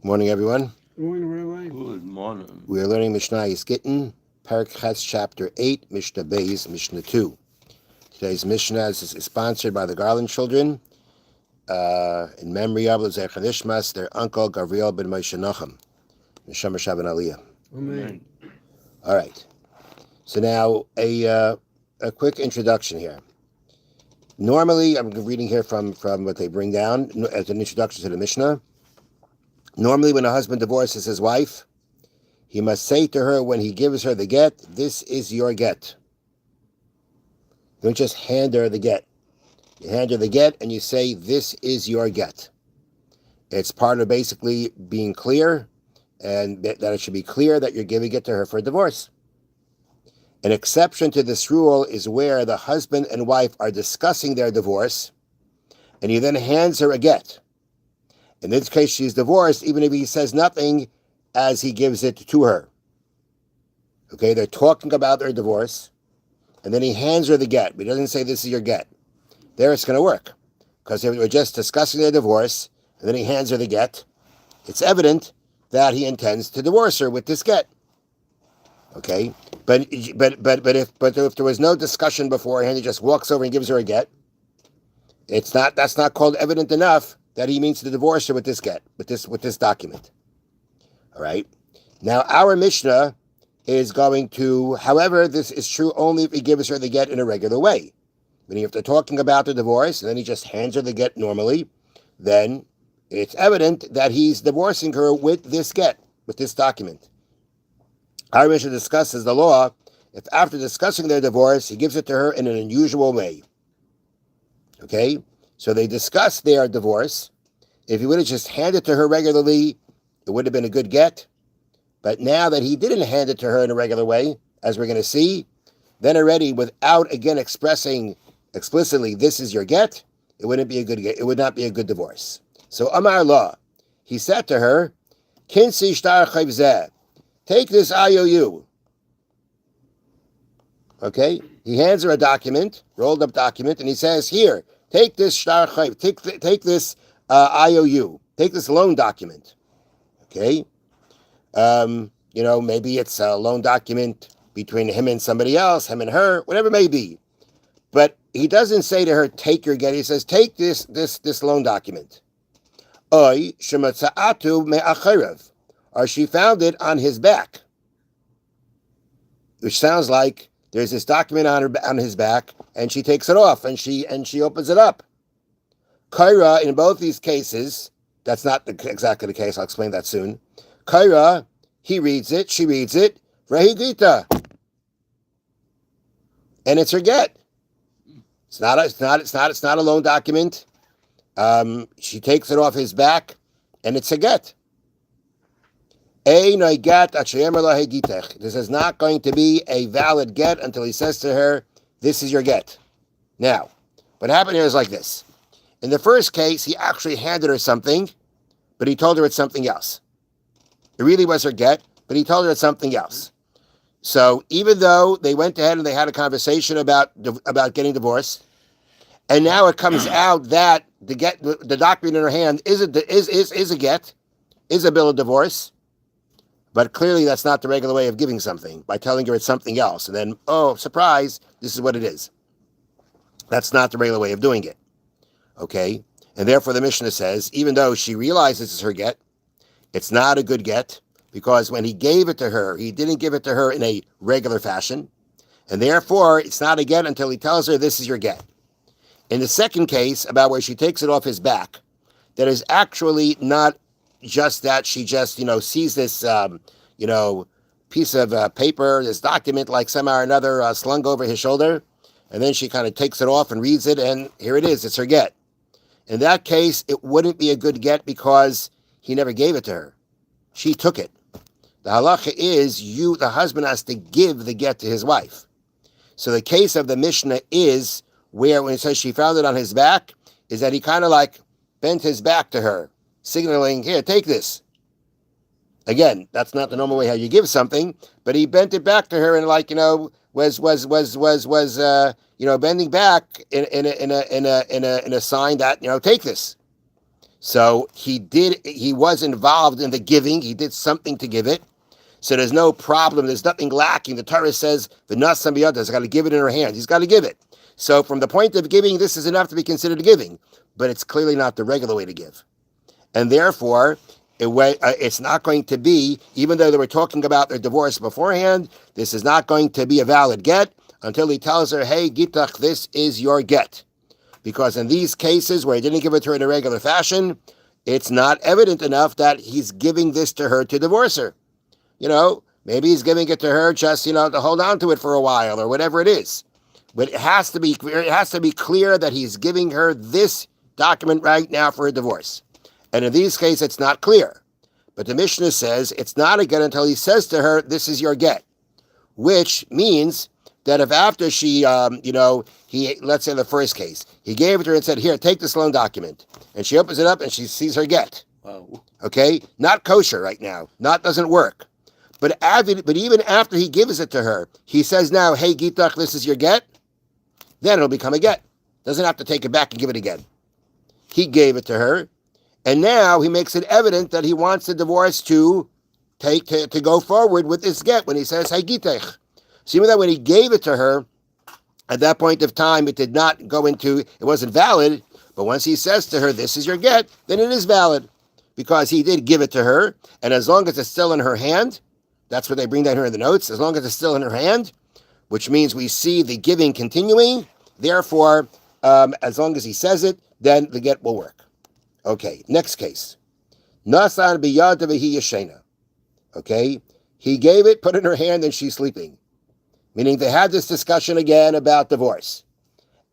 Morning, everyone. Good morning, Rabbi. Good morning. We are learning Mishna Gittin, Parak Ches, Chapter 8, Mishnah Beis, Mishnah 2. Today's Mishnah is sponsored by the Garland children in memory of Zecher Nishmas, their uncle, Gavriel ben Moshe Nachum. Neshama Shaban Aliyah. Amen. All right. So now a quick introduction here. Normally, I'm reading here from what they bring down as an introduction to the Mishnah. Normally, when a husband divorces his wife, he must say to her when he gives her the get, "This is your get." You don't just hand her the get. You hand her the get and you say, "This is your get." It's part of basically being clear, and that it should be clear that you're giving it to her for a divorce. An exception to this rule is where the husband and wife are discussing their divorce, and he then hands her a get. In this case, she's divorced, even if he says nothing as he gives it to her. Okay, they're talking about their divorce, and then he hands her the get, but he doesn't say, "This is your get." There it's going to work, because they were just discussing their divorce, and then he hands her the get. It's evident that he intends to divorce her with this get. Okay, but if there was no discussion beforehand, he just walks over and gives her a get. That's not called evident enough that he means to divorce her with this get, with this document. All right. Now our Mishnah is going to, however, this is true only if he gives her the get in a regular way. Meaning if they're talking about the divorce and then he just hands her the get normally, then it's evident that he's divorcing her with this get, with this document. Our Mishnah discusses the law if after discussing their divorce, he gives it to her in an unusual way. Okay? So they discuss their divorce. If he would have just handed it to her regularly, it would have been a good get. But now that he didn't hand it to her in a regular way, as we're going to see, then already without again expressing explicitly, "This is your get," it wouldn't be a good get. It would not be a good divorce. So Amar Law, he said to her, "Kinsi shtar chayv zeh, take this IOU." Okay, he hands her a document, rolled up document, and he says, "Here, take this shtar chayv, take this IOU, take this loan document." Okay, maybe it's a loan document between him and somebody else, him and her, whatever it may be. But he doesn't say to her, "Take your get." He says, "Take this loan document." Oy shematza'atu me'acherev, or she found it on his back, which sounds like there's this document on his back, and she takes it off and she opens it up. Kaira, in both these cases, that's not exactly the case. I'll explain that soon. Kaira, he reads it, she reads it, Rahigita, and it's her get. It's not a loan document. She takes it off his back, and it's a get. This is not going to be a valid get until he says to her, "This is your get." Now, what happened here is like this. In the first case, he actually handed her something, but he told her it's something else. It really was her get, but he told her it's something else. So even though they went ahead and they had a conversation about getting divorced, and now it comes out that the document in her hand is a get, is a bill of divorce, but clearly that's not the regular way of giving something, by telling her it's something else, and then, oh, surprise, this is what it is. That's not the regular way of doing it. Okay? And therefore the Mishnah says, even though she realizes it's her get, it's not a good get, because when he gave it to her, he didn't give it to her in a regular fashion, and therefore it's not a get until he tells her, "This is your get." In the second case, about where she takes it off his back, that is actually not just that she just, sees this, piece of paper, this document, like somehow or another slung over his shoulder, and then she kind of takes it off and reads it, and here it is, it's her get. In that case, it wouldn't be a good get because he never gave it to her. She took it. The halacha is the husband has to give the get to his wife. So the case of the Mishnah is where when it says she found it on his back, is that he kind of like bent his back to her, signaling, "Here, take this." Again, that's not the normal way how you give something, but he bent it back to her and was bending back in a sign that take this. So he was involved in the giving. He did something to give it. So there's no problem. There's nothing lacking. The Torah says, V'nasam biyada, he's got to give it in her hand. He's got to give it. So from the point of giving, this is enough to be considered giving. But it's clearly not the regular way to give. And therefore, it's not going to be, even though they were talking about their divorce beforehand, this is not going to be a valid get until he tells her, hey, Gitach, this is your get. Because in these cases where he didn't give it to her in a regular fashion, it's not evident enough that he's giving this to her to divorce her. Maybe he's giving it to her just, to hold on to it for a while or whatever it is. But it has to be clear that he's giving her this document right now for a divorce. And in these cases, it's not clear. But the Mishnah says it's not a get until he says to her, this is your get. Which means that if after she, let's say in the first case, he gave it to her and said, here, take this loan document. And she opens it up and she sees her get. Wow. Okay? Not kosher right now. Doesn't work. But even after he gives it to her, he says now, hey, Gitach, this is your get. Then it'll become a get. Doesn't have to take it back and give it again. He gave it to her. And now he makes it evident that he wants the divorce to go forward with this get when he says, hey, Gitach. So even that when he gave it to her, at that point of time, it did not it wasn't valid. But once he says to her, this is your get, then it is valid. Because he did give it to her. And as long as it's still in her hand, that's what they bring down here in the notes. As long as it's still in her hand, which means we see the giving continuing. Therefore, as long as he says it, then the get will work. Okay, next case. Nasan biyad v'hi yashena. Okay, he gave it, put it in her hand, and she's sleeping. Meaning they had this discussion again about divorce.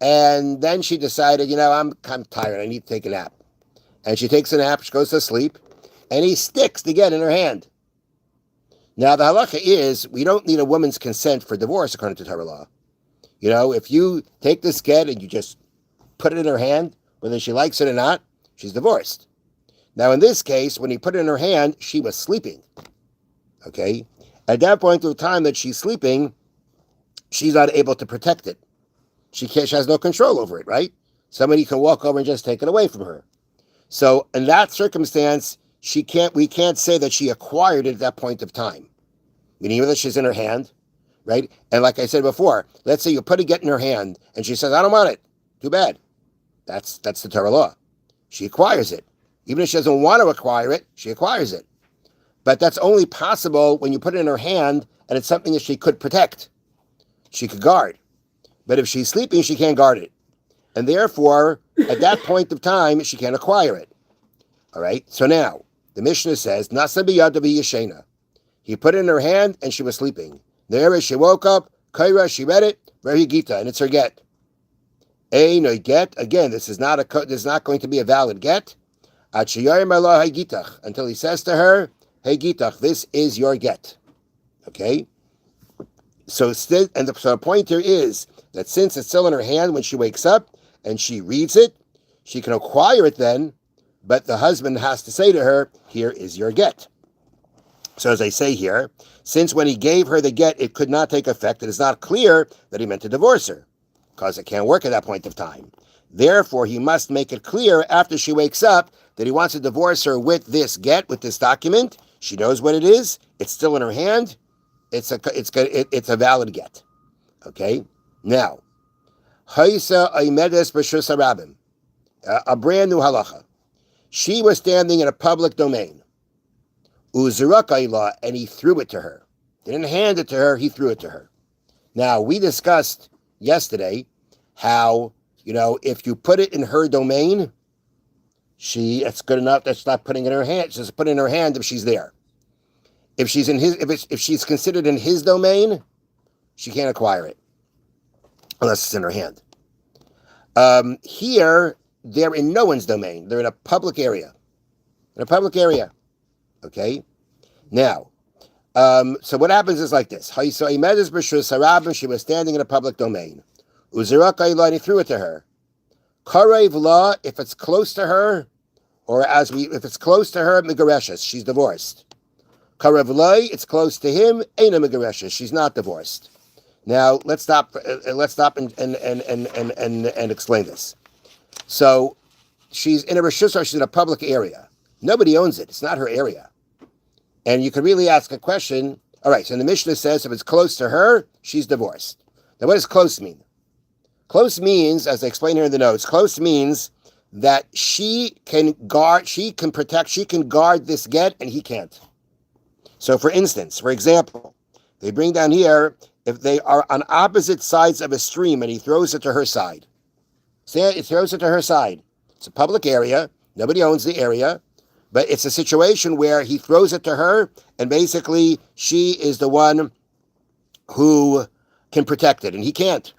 And then she decided, I'm tired, I need to take a nap. And she takes a nap, she goes to sleep, and he sticks the get in her hand. Now, the halacha is, we don't need a woman's consent for divorce, according to Torah law. If you take this get and you just put it in her hand, whether she likes it or not, she's divorced. Now, in this case, when he put it in her hand, she was sleeping. Okay? At that point of time that she's sleeping, she's not able to protect it. She has no control over it, right? Somebody can walk over and just take it away from her. So, in that circumstance, we can't say that she acquired it at that point of time. Meaning that she's in her hand, right? And like I said before, let's say you put a get in her hand and she says, I don't want it. Too bad. That's the Torah law. She acquires it. Even if she doesn't want to acquire it, she acquires it. But that's only possible when you put it in her hand and it's something that she could protect. She could guard. But if she's sleeping, she can't guard it. And therefore, at that point of time, she can't acquire it. All right? So now, the Mishnah says, Nasa biyad yashena. He put it in her hand and she was sleeping. There she woke up, kaira, she read it, very gita, and it's her get. No get. Again, this is not going to be a valid get. Until he says to her, hey Gitach, this is your get. Okay? So the point here is that since it's still in her hand when she wakes up and she reads it, she can acquire it then, but the husband has to say to her, here is your get. So as I say here, since when he gave her the get, it could not take effect, it is not clear that he meant to divorce her, because it can't work at that point of time. Therefore, he must make it clear after she wakes up that he wants to divorce her with this get, with this document. She knows what it is. It's still in her hand. It's a valid get. Okay? Now, Haisa Aimedes B'Shus HaRabim, a brand new halacha. She was standing in a public domain. Uzurakaila, and he threw it to her. He didn't hand it to her, he threw it to her. Now, we discussed yesterday how, if you put it in her domain, it's good enough that's not putting it in her hand. She's just put it in her hand if she's there. If she's if she's considered in his domain, she can't acquire it unless it's in her hand. Here, they're in no one's domain. They're in a public area. Okay? Now, so what happens is like this. She was standing in a public domain. And he threw it to her. Karev la, if it's close to her, if it's close to her, Megareshes, she's divorced. Karev la, it's close to him, Eina Megareshes, she's not divorced. Now, let's stop and explain this. So, she's in a reshus, or she's in a public area. Nobody owns it. It's not her area. And you could really ask a question. All right, so the Mishnah says if it's close to her, she's divorced. Now, what does close mean? Close means, as I explain here in the notes, close means that she can guard, she can protect, she can guard this get, and he can't. So, for instance, for example, they bring down here, if they are on opposite sides of a stream and he throws it to her side. Say he throws it to her side. It's a public area. Nobody owns the area. But it's a situation where he throws it to her, and basically she is the one who can protect it, and he can't,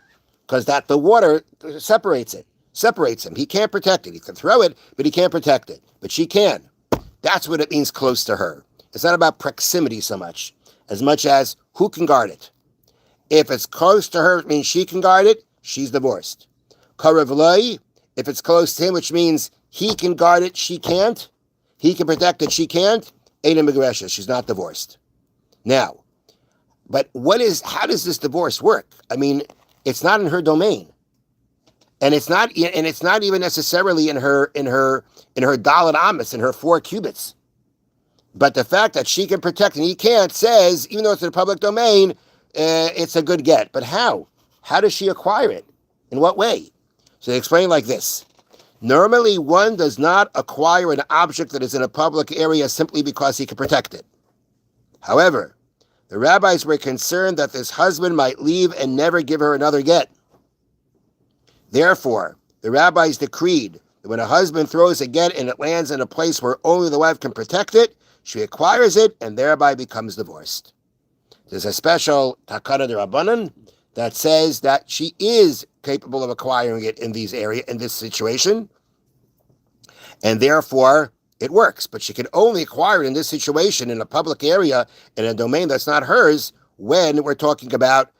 because that the water separates him. He can't protect it. He can throw it, but he can't protect it. But she can. That's what it means close to her. It's not about proximity so much as who can guard it. If it's close to her, it means she can guard it, she's divorced. Karev loi, if it's close to him, which means he can guard it, she can't. He can protect it, she can't. Eina megureshes, she's not divorced. Now, but how does this divorce work? I mean, it's not in her domain, and it's not even necessarily in her daled amas, in her 4 cubits. But the fact that she can protect and he can't says, even though it's in the public domain, it's a good get. But how? How does she acquire it? In what way? So they explain like this. Normally, one does not acquire an object that is in a public area simply because he can protect it. However, the rabbis were concerned that this husband might leave and never give her another get. Therefore, the rabbis decreed that when a husband throws a get and it lands in a place where only the wife can protect it, she acquires it and thereby becomes divorced. There's a special takana de rabbanan that says that she is capable of acquiring it in this situation, and therefore it works. But she can only acquire it in this situation in a public area in a domain that's not hers when we're talking about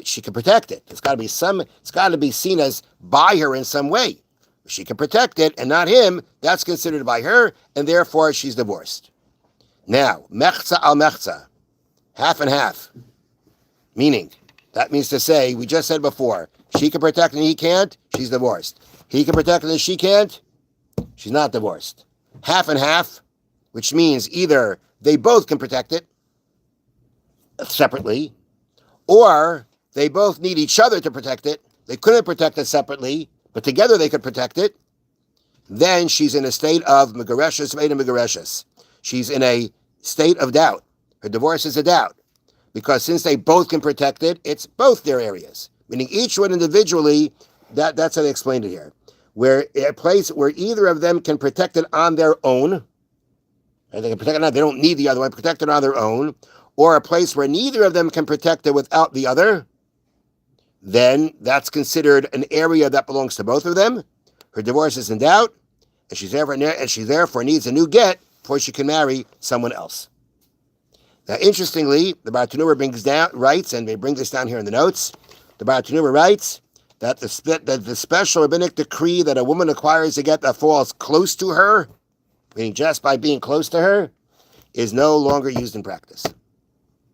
she can protect it. It's got to be seen as by her in some way. If she can protect it and not him, that's considered by her, and therefore she's divorced. Now, mechza al mechza, half and half, meaning that means to say, we just said before, she can protect and he can't, she's divorced. He can protect and she can't, she's not divorced. Half and half, which means either they both can protect it separately, or they both need each other to protect it. They couldn't protect it separately, but together they could protect it. Then she's in a state of megareshes, made of megareshes. She's in a state of doubt. Her divorce is a doubt. Because since they both can protect it, it's both their areas. Meaning each one individually, that's how they explained it here. Where a place where either of them can protect it on their own, and they can protect it on, they don't need the other one, protect it on their own, or a place where neither of them can protect it without the other, then that's considered an area that belongs to both of them. Her divorce is in doubt, and she therefore needs a new get before she can marry someone else. Now, interestingly, the Bartanura writes, and they bring this down here in the notes, the Bartanura writes that the special rabbinic decree that a woman acquires a get that falls close to her, meaning just by being close to her, is no longer used in practice.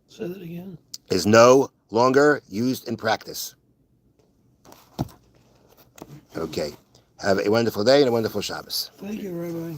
Say that again. Is no longer used in practice. Okay. Have a wonderful day and a wonderful Shabbos. Thank you, Rabbi.